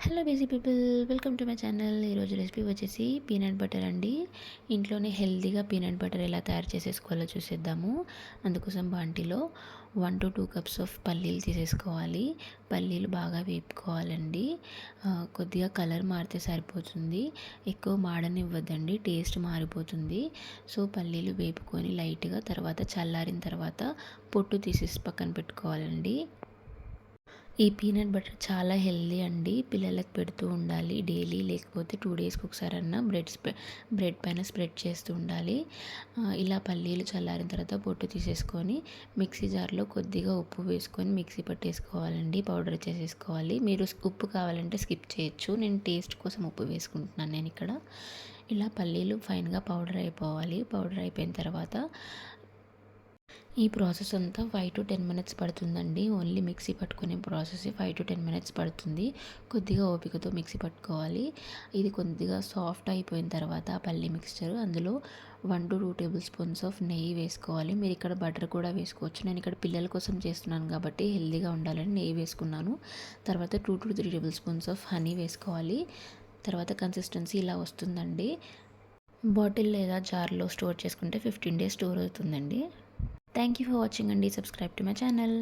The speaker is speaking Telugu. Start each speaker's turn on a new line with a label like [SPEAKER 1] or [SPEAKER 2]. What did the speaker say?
[SPEAKER 1] Hello busy people, welcome to my channel. ఈరోజు రెసిపీ వచ్చేసి పీనట్ బటర్ అండి. ఇంట్లోనే హెల్తీగా పీనట్ బటర్ ఎలా తయారు చేసేసుకోవాలో చూసేద్దాము. అందుకోసం బాంటీలో 1 to 2 కప్స్ ఆఫ్ పల్లీలు తీసేసుకోవాలి. పల్లీలు బాగా వేపుకోవాలండి. కొద్దిగా కలర్ మారితే సరిపోతుంది, ఎక్కువ మాడనివ్వద్దండి, టేస్ట్ మారిపోతుంది. సో పల్లీలు వేపుకొని లైట్గా తర్వాత చల్లారిన తర్వాత పొట్టు తీసేసి పక్కన పెట్టుకోవాలండి. ఈ పీనట్ బటర్ చాలా హెల్దీ అండి. పిల్లలకు పెడుతూ ఉండాలి డైలీ, లేకపోతే 2 డేస్కి ఒకసారన్నా బ్రెడ్ పైన స్ప్రెడ్ చేస్తూ ఉండాలి. ఇలా పల్లీలు చల్లారిన తర్వాత పొట్టు తీసేసుకొని మిక్సీ జార్లో కొద్దిగా ఉప్పు వేసుకొని మిక్సీ పట్టేసుకోవాలండి, పౌడర్ చేసేసుకోవాలి. మీరు ఉప్పు కావాలంటే స్కిప్ చేయొచ్చు, నేను టేస్ట్ కోసం ఉప్పు వేసుకుంటున్నాను నేను ఇక్కడ. ఇలా పల్లీలు ఫైన్గా పౌడర్ అయిపోవాలి. పౌడర్ అయిపోయిన తర్వాత ఈ ప్రాసెస్ అంతా 5 to 10 minutes పడుతుందండి. ఓన్లీ మిక్సీ పట్టుకునే ప్రాసెస్ 5 to 10 minutes పడుతుంది. కొద్దిగా ఓపికతో మిక్సీ పట్టుకోవాలి. ఇది కొద్దిగా సాఫ్ట్ అయిపోయిన తర్వాత ఆ పల్లి మిక్స్చర్ అందులో 1 to 2 tablespoons ఆఫ్ నెయ్యి వేసుకోవాలి. మీరు ఇక్కడ బటర్ కూడా వేసుకోవచ్చు. నేను ఇక్కడ పిల్లల కోసం చేస్తున్నాను కాబట్టి హెల్దీగా ఉండాలని నెయ్యి వేసుకున్నాను. తర్వాత 2 to 3 tablespoons ఆఫ్ హనీ వేసుకోవాలి. తర్వాత కన్సిస్టెన్సీ ఇలా వస్తుందండి. బాటిల్ లేదా జార్లో స్టోర్ చేసుకుంటే 15 days స్టోర్ అవుతుందండి. Thank you for watching and subscribe to my channel.